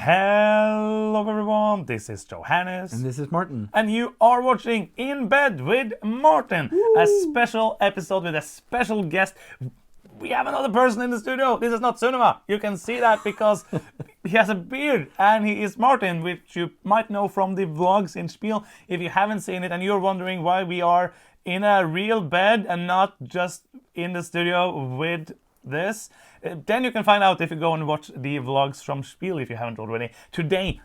Hello everyone, this is Johannes. And this is Martin. And you are watching In Bed with Martin. Woo! A special episode with a special guest. We have another person in the studio. This is not Sunniva. You can see that because he has a beard and he is Martin, which you might know from the vlogs in Spiel. If you haven't seen it and you're wondering why we are in a real bed and not just in the studio with this, then you can find out if you go and watch the vlogs from Spiel if you haven't already. Today,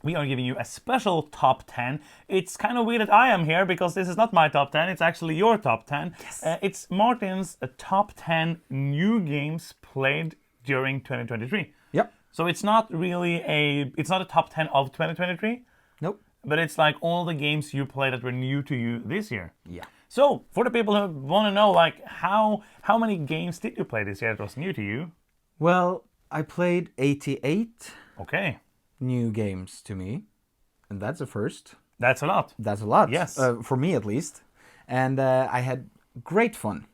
we are giving you a special top 10. It's kind of weird that I am here because this is not my top 10, it's actually your top 10. Yes. It's Martin's top 10 new games played during 2023. Yep. So it's not really it's not a top 10 of 2023. Nope. But it's like all the games you played that were new to you this year. Yeah. So, for the people who want to know, like, how many games did you play this year that was new to you? Well, I played 88 Okay. new games to me, and that's a first. That's a lot. That's a lot. Yes. For me at least. And I had great fun.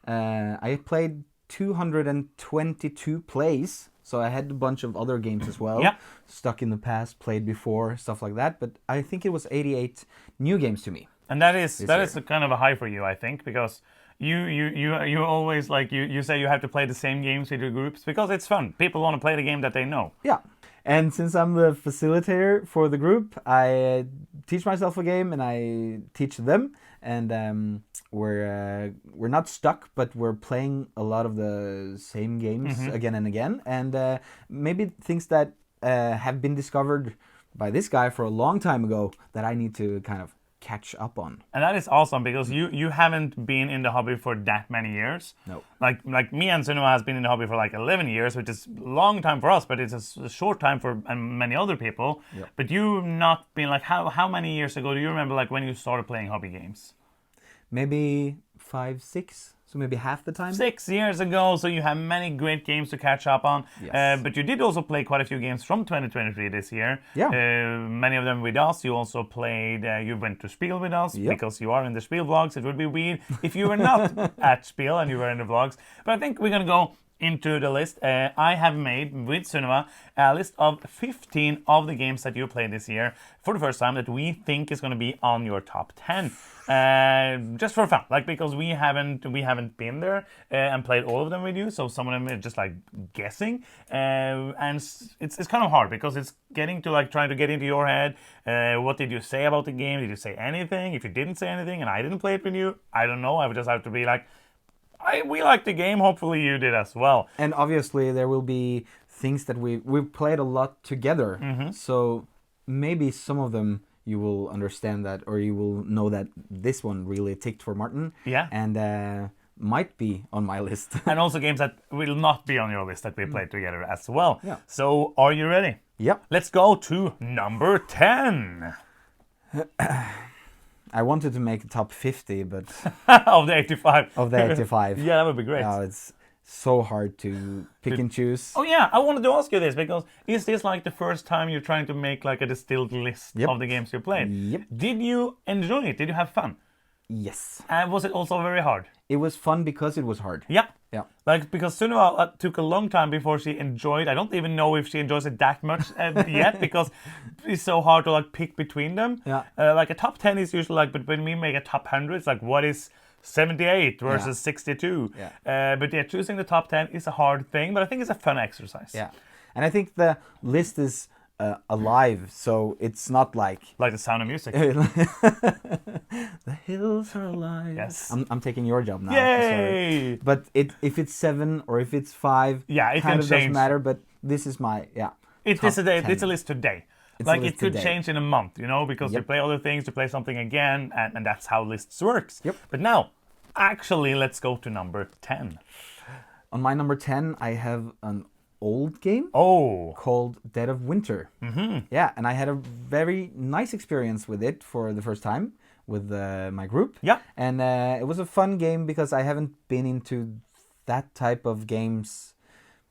I played 222 plays, so I had a bunch of other games as well. Yeah. Stuck in the past, played before, stuff like that. But I think it was 88 new games to me. And that is year. a kind of a high for you, I think, because you always like you say you have to play the same games with your groups because it's fun. People want to play the game that they know. Yeah. And since I'm the facilitator for the group, I teach myself a game and I teach them. And we're not stuck, but we're playing a lot of the same games again and again. And maybe things that have been discovered by this guy for a long time ago that I need to kind of catch up on. And that is awesome because you haven't been in the hobby for that many years. No. Like me and Sunniva has been in the hobby for like 11 years, which is a long time for us, but it's a short time for many other people. Yep. But you've not been like, how many years ago do you remember like when you started playing hobby games? Maybe 5, 6. So maybe half the time. 6 years ago, so you have many great games to catch up on. Yes. But you did also play quite a few games from 2023 this year. Yeah. Many of them with us. You also played, you went to Spiel with us because you are in the Spiel vlogs. It would be weird if you were not at Spiel and you were in the vlogs. But I think we're going to go into the list. I have made, with Sunniva, a list of 15 of the games that you played this year for the first time that we think is going to be on your top 10. Just for fun, like because we haven't been there and played all of them with you, so some of them are just like guessing, and it's kind of hard because it's getting to like trying to get into your head. What did you say about the game? Did you say anything? If you didn't say anything and I didn't play it with you, I don't know. I would just have to be like, we like the game. Hopefully you did as well. And obviously there will be things that we've played a lot together. So maybe some of them you will understand that, or you will know that this one really ticked for Martin. Yeah. And might be on my list. And also games that will not be on your list that we played together as well. Yeah. So are you ready? Yep. Let's go to number 10. I wanted to make a top 50, but of the 85. of the 85. Yeah, that would be great. It's so hard to pick and choose. Oh yeah, I wanted to ask you this because is this like the first time you're trying to make like a distilled list of the games you played? Yep. Did you enjoy it? Did you have fun? Yes. And was it also very hard? It was fun because it was hard. Yeah. Yeah. Like, because Sunniva took a long time before she enjoyed. I don't even know if she enjoys it that much yet because it's so hard to like pick between them. Yeah. Like a top 10 is usually like, but when we make a top 100, it's like what is 78 versus 62. Yeah. But yeah, choosing the top 10 is a hard thing, but I think it's a fun exercise. Yeah. And I think the list is alive, so it's not like Like the Sound of Music. the hills are alive. Yes. I'm taking your job now. Yay! Sorry. But if it's 7 or if it's 5, Yeah, it kind can of change. doesn't matter. But this is my It's a list today. It's like a list it could today. change in a month, you know, because you play other things, you play something again, and that's how lists works. Yep. But now, actually, let's go to number 10. On my number 10, I have an old game Oh. called Dead of Winter. Yeah, and I had a very nice experience with it for the first time with my group. Yeah. And it was a fun game because I haven't been into that type of games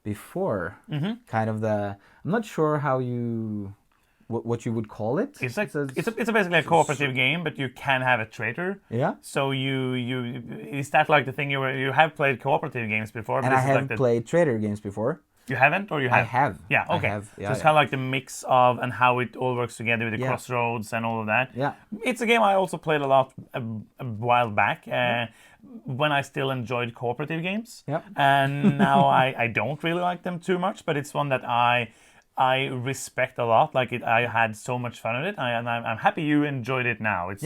before. Kind of I'm not sure how you what you would call it. It's like it's basically a cooperative game, but you can have a traitor. Yeah. So you is that like the thing you have played cooperative games before? And I have played traitor games before. You haven't, or you have? I have. Yeah, okay. I have. Yeah, so it's yeah. kind of like the mix of and how it all works together with the crossroads and all of that. Yeah. It's a game I also played a lot a while back when I still enjoyed cooperative games. Yeah. And now I don't really like them too much, but it's one that I respect a lot. Like I had so much fun with it, and I'm happy you enjoyed it now. It's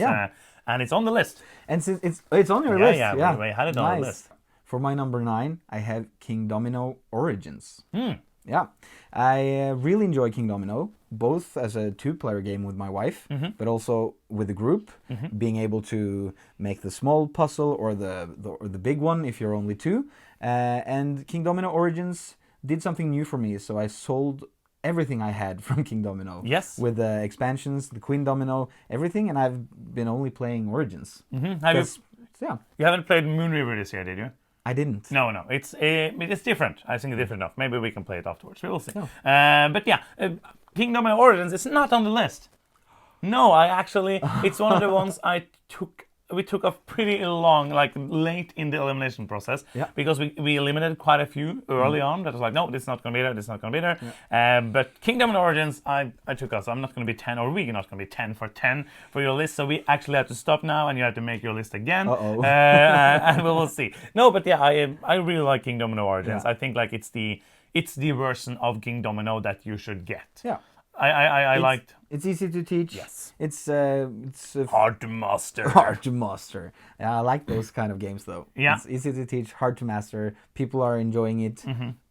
and it's on the list. And since it's on your list. Yeah, we had it on the list. For my number 9, I have King Domino Origins. Hmm. Yeah, I really enjoy King Domino, both as a 2-player game with my wife, but also with the group, being able to make the small puzzle or the big one if you're only 2. And King Domino Origins did something new for me, so I sold everything I had from King Domino. Yes. With the expansions, the Queen Domino, everything, and I've been only playing Origins. You haven't played Moon River this year, did you? I didn't. No. It's different. I think it's different enough. Maybe we can play it afterwards. We will see. Oh. But yeah, King Domino Origins is not on the list. No, it's one of the ones we took off pretty long, like late in the elimination process, because we eliminated quite a few early on. That was like, no, this is not going to be there, this is not going to be there. Yeah. But Kingdom and Origins, I took us. I'm not going to be 10, or we're not going to be 10 for your list. So we actually have to stop now, and you have to make your list again. And we will see. No, but yeah, I really like King Domino Origins. Yeah. I think like it's the version of King Domino that you should get. Yeah. I liked. It's easy to teach. Yes. It's hard to master. Hard to master. Yeah, I like those kind of games though. Yeah. It's easy to teach, hard to master. People are enjoying it.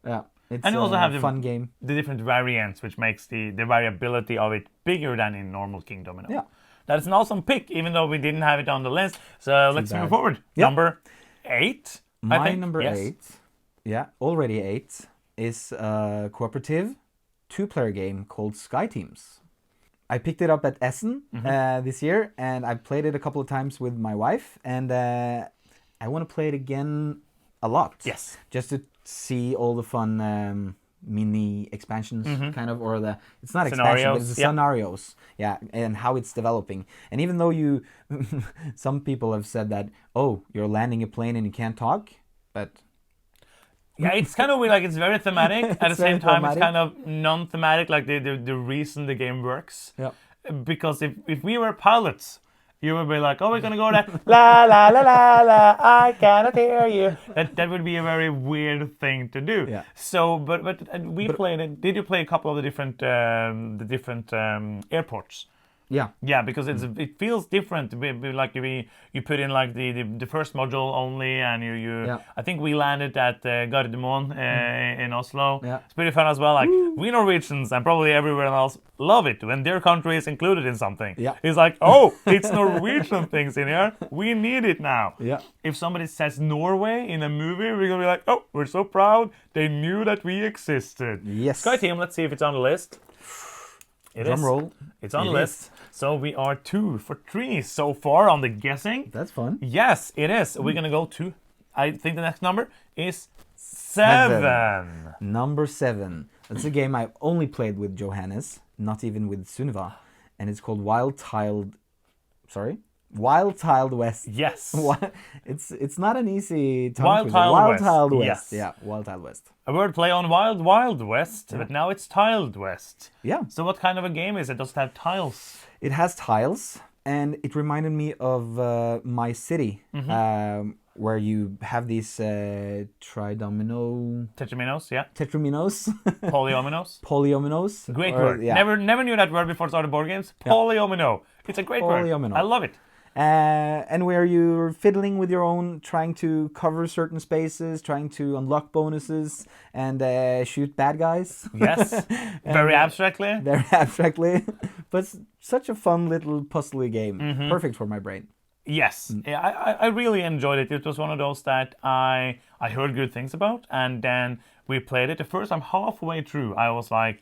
Yeah. It's and you also have fun game. The different variants, which makes the variability of it bigger than in normal King Domino. Yeah. That's an awesome pick, even though we didn't have it on the list. So let's move forward. Yep. Number 8. My number 8. Yeah, already 8 is a cooperative 2-player game called Sky Teams. I picked it up at Essen this year, and I played it a couple of times with my wife, and I want to play it again a lot. Yes. Just to see all the fun mini expansions, kind of, or it's not expansion, but it's the scenarios. Yeah, and how it's developing. And even though some people have said that, oh, you're landing a plane and you can't talk, but... Yeah, it's kind of weird, like it's very thematic. At the same time, it's kind of non-thematic, like the reason the game works. Yeah. Because if we were pilots, you would be like, oh, we're going to go there, la, la, la, la, la, I cannot hear you. That would be a very weird thing to do. Yeah. So, but we played it. Did you play a couple of the different airports? Yeah. Yeah, because it feels different. Like you put in like the first module only, and you I think we landed at Gardermoen in Oslo. Yeah. It's pretty fun as well. Like we Norwegians and probably everywhere else love it when their country is included in something. Yeah. It's like, oh, it's Norwegian things in here. We need it now. Yeah. If somebody says Norway in a movie, we're gonna be like, oh, we're so proud. They knew that we existed. Yes. Sky Team. Let's see if it's on the list. Drum roll. It's on the list. So we are 2 for 3 so far on the guessing. That's fun. Yes, it is. We're going to go to, I think the next number is 7. Number 7. That's a game I've only played with Johannes, not even with Sunniva. And it's called Wild Tiled West. Yes. It's not an easy tongue Wild twister. Tiled West. Yes. Yeah, Wild Tiled West. A word play on Wild West, but now it's Tiled West. Yeah. So what kind of a game is it? Does it have tiles? It has tiles, and it reminded me of My City, where you have these tridomino... Tetraminos, yeah. Tetraminos. Polyominoes. Polyominoes. Great word. Yeah. Never knew that word before I started board games. Polyomino. It's a great word. I love it. And where you're fiddling with your own, trying to cover certain spaces, trying to unlock bonuses, and shoot bad guys. Yes, very abstractly. Very abstractly, but such a fun little puzzly game. Perfect for my brain. Yes, I really enjoyed it. It was one of those that I heard good things about, and then we played it. The first time, halfway through, I was like,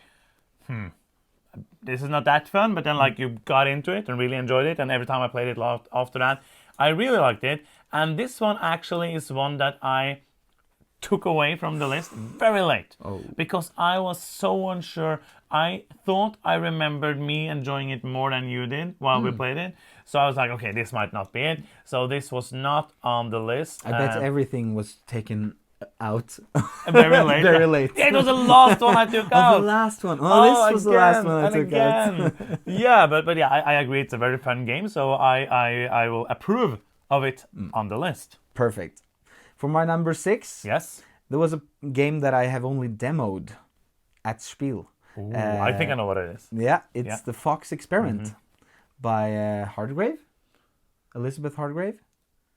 this is not that fun, but then like you got into it and really enjoyed it, and every time I played it after that, I really liked it. And this one actually is one that I took away from the list very late because I was so unsure. I thought I remembered me enjoying it more than you did while we played it. So I was like, okay, this might not be it. So this was not on the list. I bet everything was taken out. Very late. Very late. Yeah, it was the last one I took out. The last one. Oh, this was the last one I took out. Yeah, but yeah, I agree. It's a very fun game, so I will approve of it on the list. Perfect. For my number 6, Yes. there was a game that I have only demoed at Spiel. Ooh, I think I know what it is. Yeah, it's The Fox Experiment by Hargrave. Elizabeth Hargrave.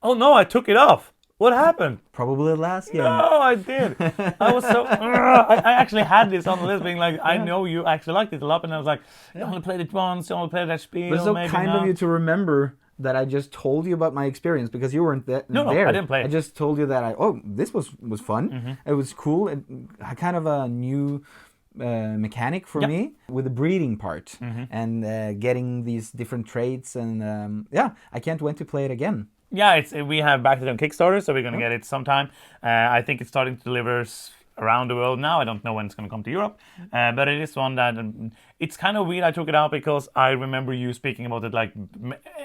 Oh no, I took it off. What happened? Probably the last game. No, I did. I was so. I actually had this on the list, being like, I know you actually liked it a lot, and I was like, you only played it once, you only played that Spiel. But it's so maybe kind now. of you to remember that I just told you about my experience because you weren't there. No, I didn't play it. I just told you that this was fun. It was cool. It kind of a new mechanic for me with the breeding part and getting these different traits, and I can't wait to play it again. Yeah, we have backed it on Kickstarter, so we're going to get it sometime. I think it's starting to deliver around the world now. I don't know when it's going to come to Europe, but it is one that it's kind of weird. I took it out because I remember you speaking about it like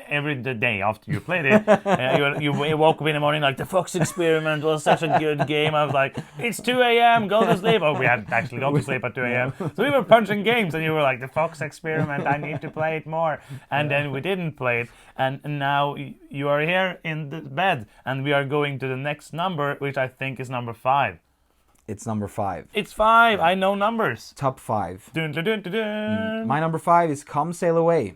every day after you played it. You woke up in the morning like, the Fox Experiment was such a good game. I was like, it's 2 a.m., go to sleep. Oh, we had actually gone to sleep at 2 a.m. So we were punching games, and you were like, the Fox Experiment, I need to play it more. And then we didn't play it, and now you are here in the bed, and we are going to the next number, which I think is number 5. It's number 5. It's 5. I know numbers. Top 5. Dun, dun, dun, dun, dun. My number 5 is Come Sail Away,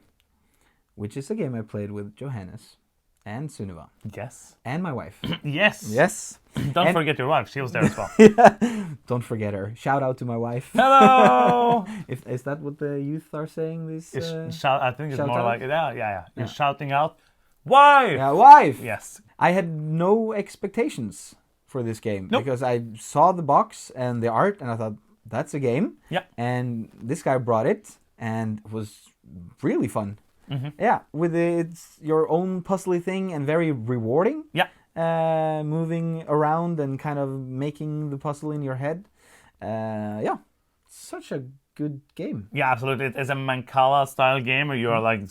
which is a game I played with Johannes and Sunniva. Yes. And my wife. Yes. Yes. Don't forget your wife. She was there as well. Don't forget her. Shout out to my wife. Hello. Is that what the youth are saying? This. I think it's more out? like yeah. You're shouting out, wife. Yeah, wife. Yes. I had no expectations for this game because I saw the box and the art and I thought that's a game. Yeah. And this guy brought it and it was really fun. Yeah, with it's your own puzzly thing and very rewarding. Yeah. Moving around and kind of making the puzzle in your head. Such a good game. Yeah, absolutely. It's a Mancala style game where you are like,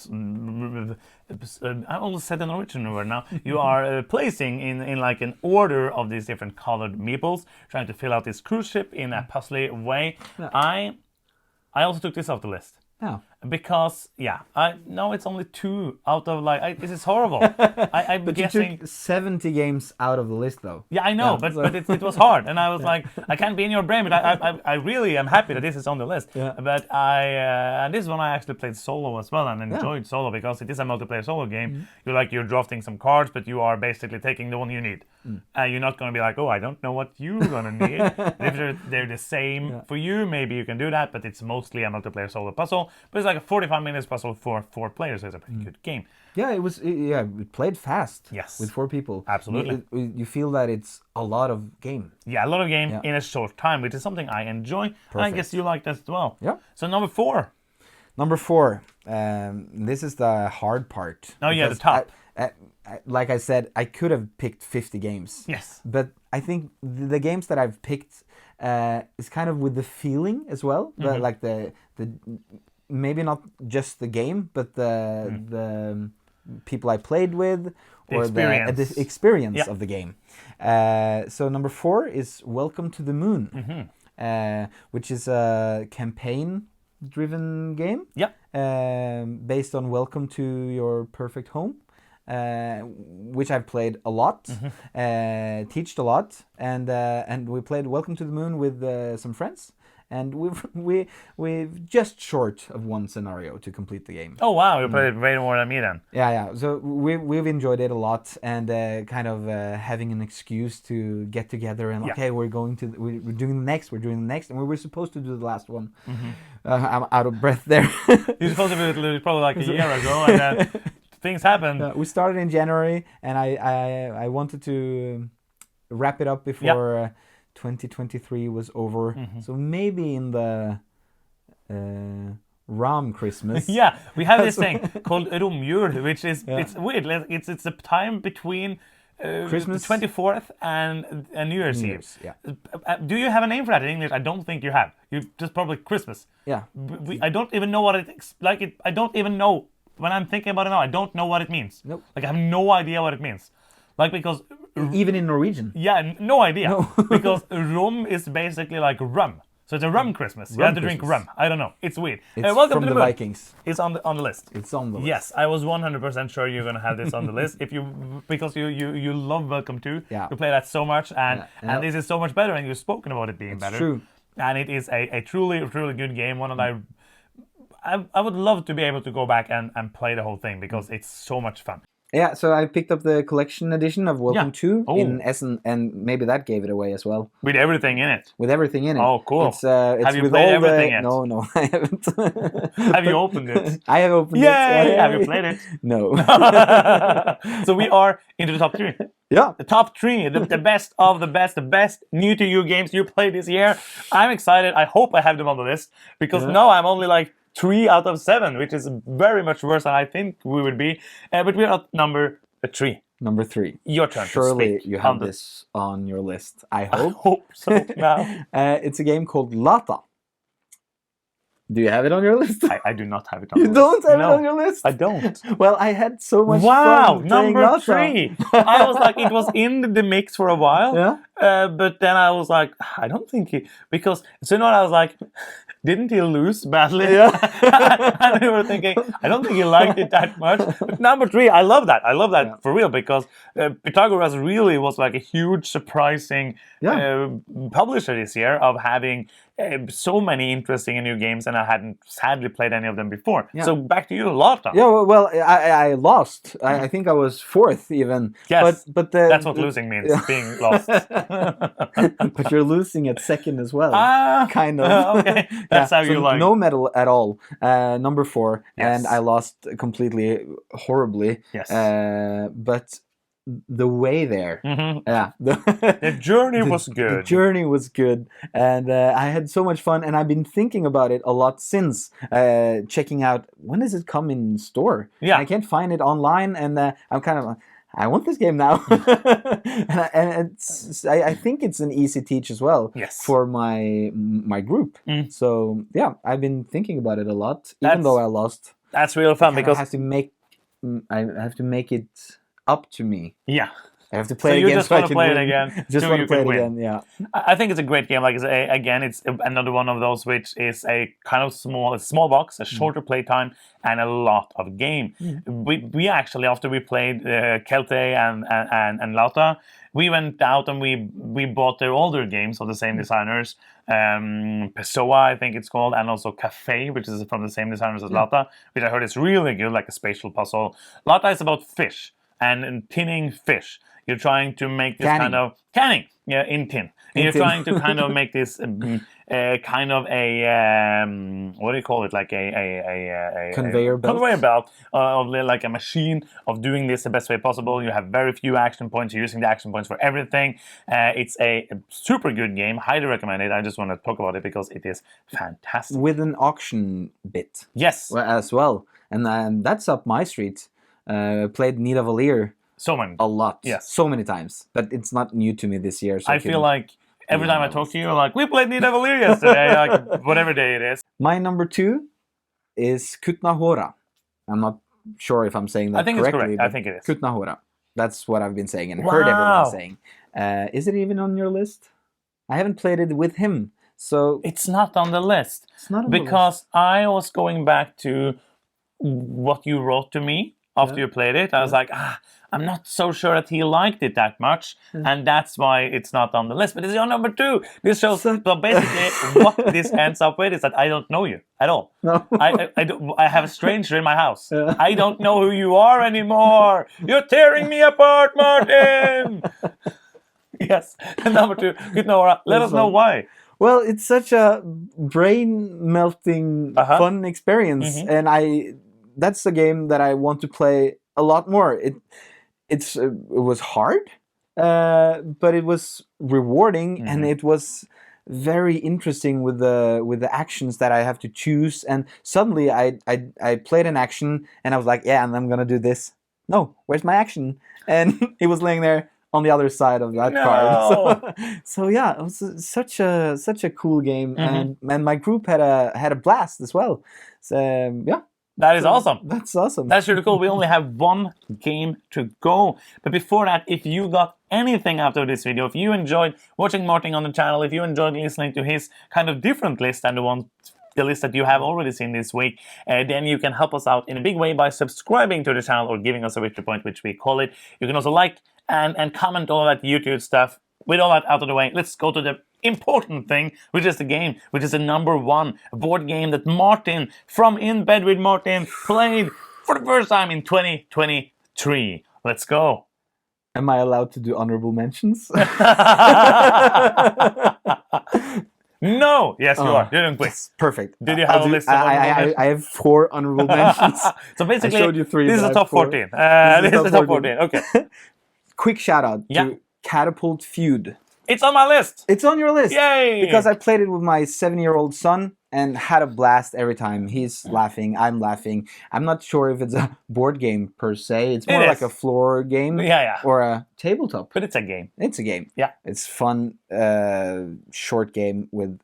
I almost said an original word now. You are placing in like an order of these different colored meeples, trying to fill out this cruise ship in a puzzly way. Yeah. I also took this off the list. Yeah. Because, it's only 2 out of this is horrible. I'm but guessing. You took 70 games out of the list though. Yeah, I know, but it was hard. And I was like, I can't be in your brain, but I really am happy that this is on the list. Yeah. But and this one I actually played solo as well and enjoyed solo because it is a multiplayer solo game. You're drafting some cards, but you are basically taking the one you need. You're not going to be like, oh, I don't know what you're going to need. If they're the same for you, maybe you can do that, but it's mostly a multiplayer solo puzzle. But it's like a 45 minutes puzzle for 4 players, so it's a pretty good game. Yeah, it played fast. Yes. With 4 people. Absolutely. You feel that it's a lot of game. Yeah, a lot of game in a short time, which is something I enjoy. Perfect. And I guess you like that as well. Yeah. So number 4. Number 4. This is the hard part. Oh yeah, the top. Like I said, I could have picked 50 games. Yes. But I think the games that I've picked is kind of with the feeling as well. Like the maybe not just the game, but the people I played with or the experience of the game. So number 4 is Welcome to the Moon, which is a campaign-driven game. Yeah. Based on Welcome to Your Perfect Home. Which I've played a lot, teached a lot, and we played Welcome to the Moon with some friends, and we've just short of one scenario to complete the game. Oh wow, you played way more than me then. Yeah. So we've enjoyed it a lot, and kind of having an excuse to get together and okay, we're doing the next, and we were supposed to do the last one. I'm out of breath there. You're supposed to do it probably like a year ago, and then things happened. We started in January, and I wanted to wrap it up before 2023 was over. So maybe in the Ram Christmas. Yeah, we have this thing called Romjul, which is it's weird. It's the time between Christmas, the 24th and New Year's Eve. Yeah. Do you have a name for that in English? I don't think you have. You just probably Christmas. Yeah. I don't even know what it like. I don't even know. When I'm thinking about it now, I don't know what it means. Nope. Like, I have no idea what it means. Like, because Even in Norwegian. Yeah, no idea. No. Because rum is basically like rum. So it's a rum Christmas. You have to drink Christmas. rum. I don't know. It's weird. It's Welcome from to the the moon. Vikings. It's on the list. It's on the list. Yes, I was 100% sure you're gonna have this on the list because you love Welcome to. Yeah. You play that so much, and this is so much better, and you've spoken about it being better. True. And it is a truly good game. One that I would love to be able to go back and play the whole thing because it's so much fun. Yeah, so I picked up the collection edition of Welcome to Oh. in Essen, and maybe that gave it away as well. With everything in it. With everything in it. Oh, cool. It's Have you with played all everything the... yet? No, I haven't. Have you opened it? I have opened Yay! it. Have you played it? No. So we are into the top 3. Yeah. The top 3, the best of the best new to you games you played this year. I'm excited. I hope I have them on the list because now I'm only like 3 out of 7, which is very much worse than I think we would be. But we're at number 3. Number 3. Your turn. Surely to speak you have this on your list. I I hope. hope so now. It's a game called Lata. Do you have it on your list? I do not have it on You the don't list. have No, it on your list? I don't. Well, I had so much Wow, fun playing number Lata. 3. I was like, it was in the mix for a while. Yeah. But then I was like, I don't think he... Because soon on I was like, didn't he lose badly? Yeah. And we were thinking, I don't think he liked it that much. But number 3, I love that. I love that for real because Pythagoras really was like a huge, surprising publisher this year of having so many interesting and new games, and I hadn't sadly played any of them before. Yeah. So back to you, Lotta. Yeah, well, I lost. I think I was 4th even. Yes, but that's what losing means, being lost. But you're losing at 2nd as well. Kind of. Okay, that's how you like. No medal at all. Number 4, Yes. and I lost completely horribly. Yes. But the way there, yeah, The journey was the good. journey was good, and I had so much fun. And I've been thinking about it a lot since checking out when does it come in store. Yeah. I can't find it online, and I'm kind of. I want this game now, and I think it's an easy teach as well. Yes. For my group. So yeah, I've been thinking about it a lot, even though I lost. That's real fun because I have to make it up to me. yeah. I have to play So it you again. just want to play it again. Just so want you to play can it win. again. Yeah. I think it's a great game. Like again, it's another one of those which is a kind of small box, a shorter playtime, and a lot of game. We actually, after we played Kelte and Lauta, we went out and we bought their older games of the same designers, Pessoa, I think it's called, and also Cafe, which is from the same designers as Lauta, which I heard is really good, like a spatial puzzle. Lauta is about fish and tinning fish. You're trying to make this kind of canning, in tin. And you're trying to kind of make this kind of a what do you call it? Like a conveyor belt. Conveyor belt of like a machine of doing this the best way possible. You have very few action points. You're using the action points for everything. It's a super good game. Highly recommend it. I just want to talk about it because it is fantastic. With an auction bit. Yes. As well, and that's up my street. Played Nida Valier. So many. A lot. Yes. So many times. But it's not new to me this year. So I feel like every time I talk to you, you're like, we played Nida Valier yesterday, like whatever day it is. My number 2 is Kutna Hora. I'm not sure if I'm saying that I think correctly. it's correct. I think it is. Kutna Hora. That's what I've been saying and heard everyone saying. Is it even on your list? I haven't played it with him. So it's not on the list. It's not on the because I was going back to what you wrote to me after you played it. I was like, I'm not so sure that he liked it that much, and that's why it's not on the list. But it's your number 2. This shows. So basically, what this ends up with is that I don't know you at all. No. I have a stranger in my house. I don't know who you are anymore. You're tearing me apart, Martin. Yes, and number 2. Good, Nora. Let us know why. Well, it's such a brain-melting, fun experience, and that's a game that I want to play a lot more. It was hard, but it was rewarding, and it was very interesting with the actions that I have to choose. And suddenly, I played an action, and I was like, yeah, and I'm gonna do this. No, where's my action? And it was laying there on the other side of that card. So yeah, it was such a cool game, and my group had a blast as well. So yeah. That is awesome. That's awesome. That's really cool. We only have one game to go. But before that, if you got anything after this video, if you enjoyed watching Martin on the channel, if you enjoyed listening to his kind of different list than the list that you have already seen this week, then you can help us out in a big way by subscribing to the channel or giving us a Victory Point, which we call it. You can also like and comment all that YouTube stuff. With all that out of the way, let's go to the important thing, which is the game, which is the number one board game that Martin from In Bed with Martin played for the first time in 2023. Let's go. Am I allowed to do honorable mentions? No! Yes, you are. You're doing quiz. Perfect. Did you have a list of honorable mentions? I have 4 honorable mentions. So basically, I showed you 3, this is the top 14. This is the top 14. Okay. Quick shout out to Catapult Feud. It's on my list. It's on your list. Yay! Because I played it with my 7-year-old son and had a blast every time. He's laughing, I'm laughing. I'm not sure if it's a board game per se. It's more like a floor game or a tabletop. But it's a game. It's a game. Yeah. It's fun, short game with,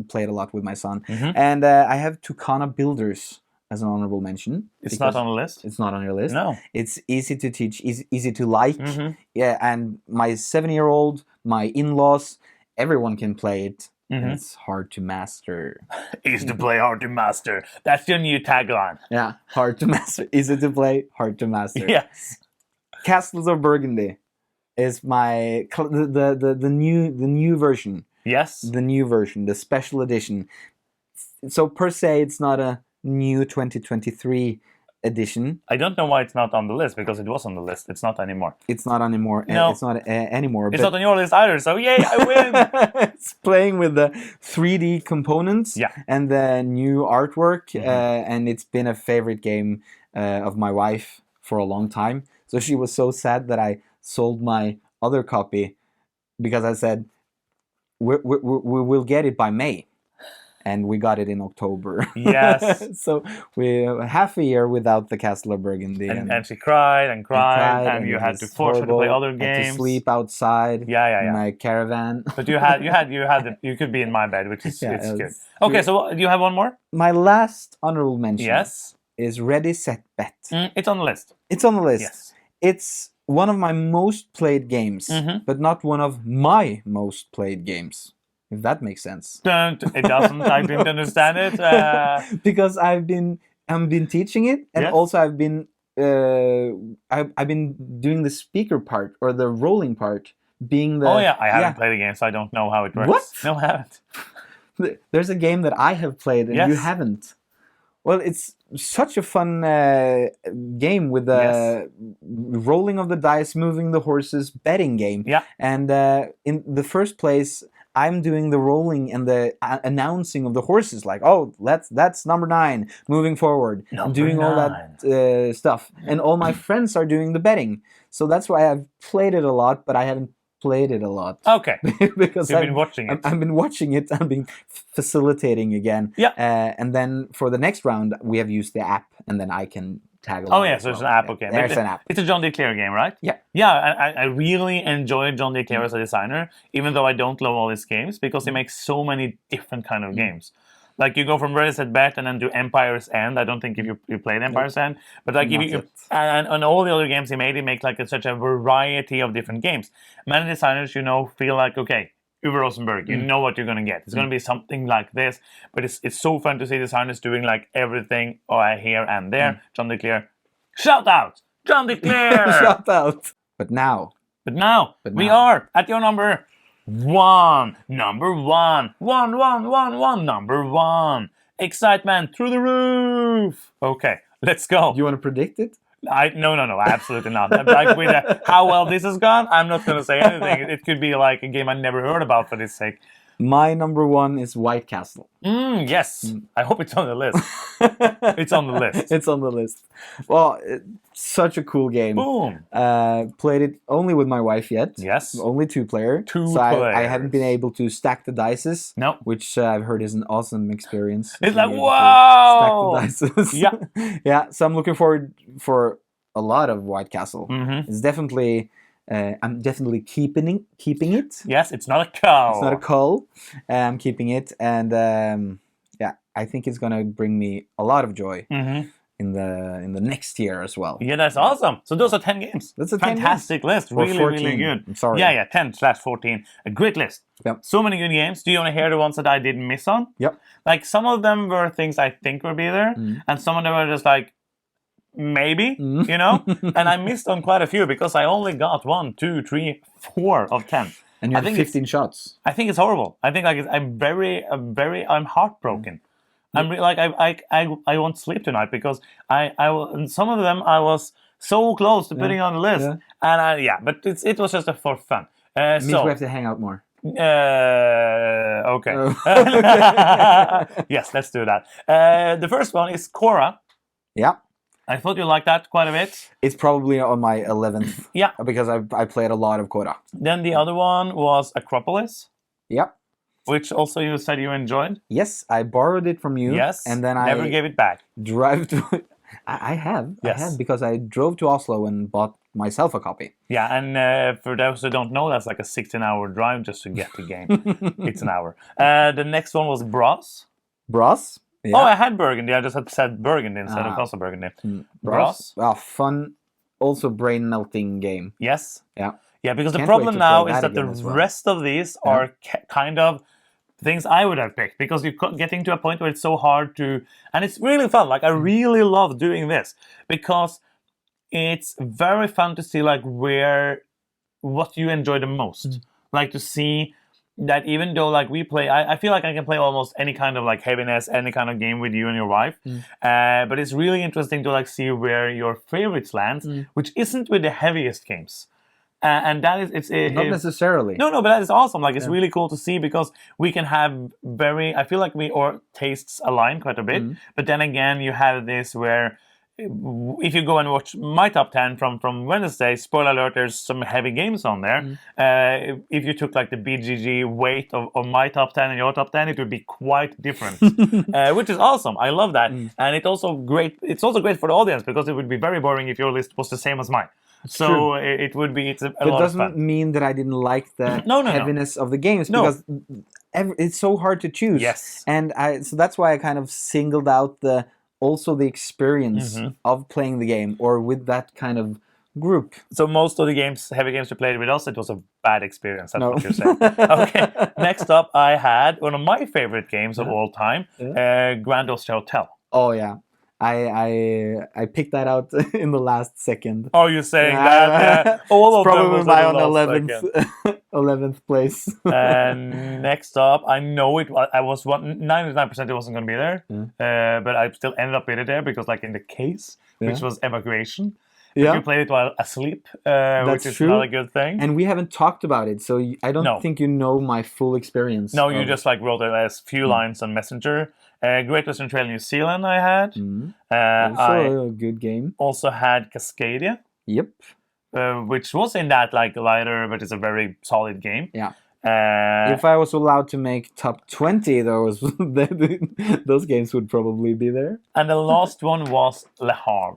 played a lot with my son. And I have Tucana Builders as an honorable mention. It's not on the list? It's not on your list. No. It's easy to teach, easy to like. Yeah, and my 7-year-old, my in-laws, everyone can play it. And it's hard to master. Easy to play, hard to master. That's your new tagline. Yeah, hard to master. Easy to play, hard to master. Yes. Castles of Burgundy is my the new version. Yes. The new version, the special edition. So per se, it's not a new 2023 edition. I don't know why it's not on the list, because it was on the list. It's not anymore. It's not anymore. No. It's not anymore. It's not on your list either, so yay, I win! It's playing with the 3D components and the new artwork, and it's been a favorite game of my wife for a long time. So she was so sad that I sold my other copy because I said, we will get it by May. And we got it in October. Yes. So we half a year without the Castle of Burgundy. And she cried and cried, and you had to force her to play other games. Had to sleep outside. In my caravan. But you could be in my bed, which is it's good. Okay, so do you have one more? My last honorable mention. Yes. Is Ready Set Bet. It's on the list. It's on the list. Yes. It's one of my most played games, but not one of my most played games. If that makes sense. It doesn't. I didn't understand it. Because I've been teaching it, and also I've been doing the speaker part or the rolling part, being the. Oh yeah, I haven't played a game, so I don't know how it works. What? No, I haven't. There's a game that I have played and you haven't. Well, it's such a fun game with the rolling of the dice, moving the horses, betting game. Yeah. And in the first place, I'm doing the rolling and the announcing of the horses, like, oh, that's number 9, moving forward, doing all that stuff. And all my friends are doing the betting. So that's why I've played it a lot, but I haven't played it a lot. Okay. Because You've been watching it. I've been watching it. I've been facilitating again. Yeah. And then for the next round, we have used the app, and then I can tag along. Oh yeah, so it's an app. Okay. There's an app. It's a John D. Clare game, right? Yeah. Yeah, I really enjoy John D. Clare as a designer, even though I don't love all his games, because he makes so many different kind of games. Like you go from Ready Set Bet and then to Empire's End. I don't think if you played Empire's End, but like and all the other games he made like such a variety of different games. Many designers, feel like, okay, Uwe Rosenberg, you know what you're gonna get. It's gonna be something like this, but it's so fun to see designers doing like everything here and there. John D. Clare, shout out, John D. Clare, shout out. But now we are at your number 1. Number 1. 1. Number 1. Excitement through the roof. Okay, let's go. Do you want to predict it? No, absolutely not. Like with how well this has gone, I'm not going to say anything. It could be like a game I never heard about for this sake. My number 1 is White Castle. Yes. I hope it's on the list. It's on the list. It's on the list. Well, such a cool game. Boom. Played it only with my wife yet. Yes. Only 2-player. So I haven't been able to stack the dices. No. Which I've heard is an awesome experience. It's like, wow! Stack the dices. Yeah. Yeah, so I'm looking forward for a lot of White Castle. It's definitely... I'm definitely keeping it. Yes, it's not a cull. It's not a cull. I'm keeping it, and I think it's gonna bring me a lot of joy. in the next year as well. Yeah, that's awesome. So those are 10 games. That's a 10 fantastic list. Or Really, 14. really good. I'm sorry. Yeah, 10/14. A great list. Yep. So many good games. Do you want to hear the ones that I didn't miss on? Yep. Like some of them were things I think would be there, and some of them were just like maybe, you know. And I missed on quite a few because I only got 1, 2, 3, 4 of 10. And you had 15 shots. I think it's horrible. I think like I'm heartbroken. I'm like I won't sleep tonight because and some of them I was so close to putting on the list, and but it was just for fun. It means we have to hang out more. Okay. Yes, let's do that. The first one is Cora. Yeah. I thought you liked that quite a bit. It's probably on my 11th. Yeah. Because I played a lot of Cora. Then the other one was Acropolis. Yep. Which also you said you enjoyed. Yes, I borrowed it from you. Yes. And then never gave it back. Drive to. I have. Yes. I have because I drove to Oslo and bought myself a copy. Yeah, and for those who don't know, that's like a 16-hour drive just to get the game. It's an hour. The next one was Bros. Bros? Yeah. Oh, I had Burgundy. I just had said Burgundy instead of Casa Burgundy. Bros. Fun, also brain-melting game. Yes. Yeah. Yeah, because the Can't problem wait to now play is that that the again as well. rest of these are kind of things I would have picked because you're getting to a point where it's so hard to... And it's really fun. Like, I really love doing this because it's very fun to see, like, what you enjoy the most. Like, to see that even though, like, we play... I feel like I can play almost any kind of, like, heaviness, any kind of game with you and your wife. But it's really interesting to, like, see where your favorites land, which isn't with the heaviest games. And that is, not necessarily. No, but that is awesome. Like, it's really cool to see because we can have I feel like our tastes align quite a bit. But then again, you have this where if you go and watch my top 10 from Wednesday, spoiler alert, there's some heavy games on there. If you took like the BGG weight of my top 10 and your top 10, it would be quite different, which is awesome. I love that. And it's also great for the audience because it would be very boring if your list was the same as mine. So it would be, it's a lot of fun. It doesn't mean that I didn't like the heaviness of the games because it's so hard to choose. Yes. And so that's why I kind of singled out the experience of playing the game or with that kind of group. So most of the heavy games you played with us, it was a bad experience. That's what you're saying. Okay. Next up, I had one of my favorite games of all time, Grand Austria Hotel. Oh, yeah. I picked that out in the last second. Oh, you're saying that? All of them was my on 11th place. And next up, I know I was 99% it wasn't going to be there, but I still ended up with it there because, like in the case, which was Evacuation. You played it while asleep, which is not a good thing. And we haven't talked about it, so I don't think you know my full experience. No, you just like wrote a few lines on Messenger. Great Western Trail New Zealand I had. Also a good game. Also had Cascadia. Yep. Which was in that like lighter, but it's a very solid game. Yeah. If I was allowed to make top 20, those games would probably be there. And the last one was Le Havre.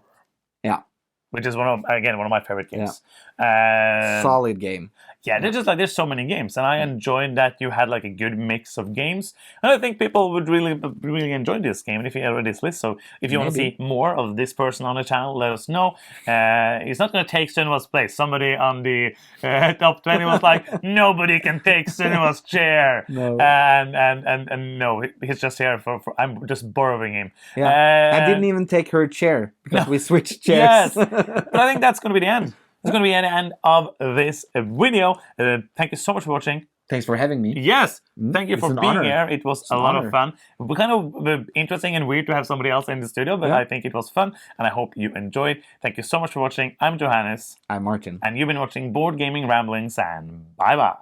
Yeah. Which is one of my favorite games. Solid game. Yeah, there's so many games, and I enjoyed that you had like a good mix of games, and I think people would really enjoy this game. And if you ever this list, so if you want to see more of this person on the channel, let us know. He's not going to take Sunniva's place. Somebody on the top 20 was like, nobody can take Sunniva's chair. No. And no, he's just here for I'm just borrowing him. Yeah, I didn't even take her chair because we switched chairs. Yes, but I think that's going to be the end. It's going to be the end of this video. Thank you so much for watching. Thanks for having me. Yes, thank you for being here. It was a lot of fun. Kind of interesting and weird to have somebody else in the studio, but I think it was fun, and I hope you enjoyed. Thank you so much for watching. I'm Johannes. I'm Martin. And you've been watching Board Gaming Ramblings, and bye-bye.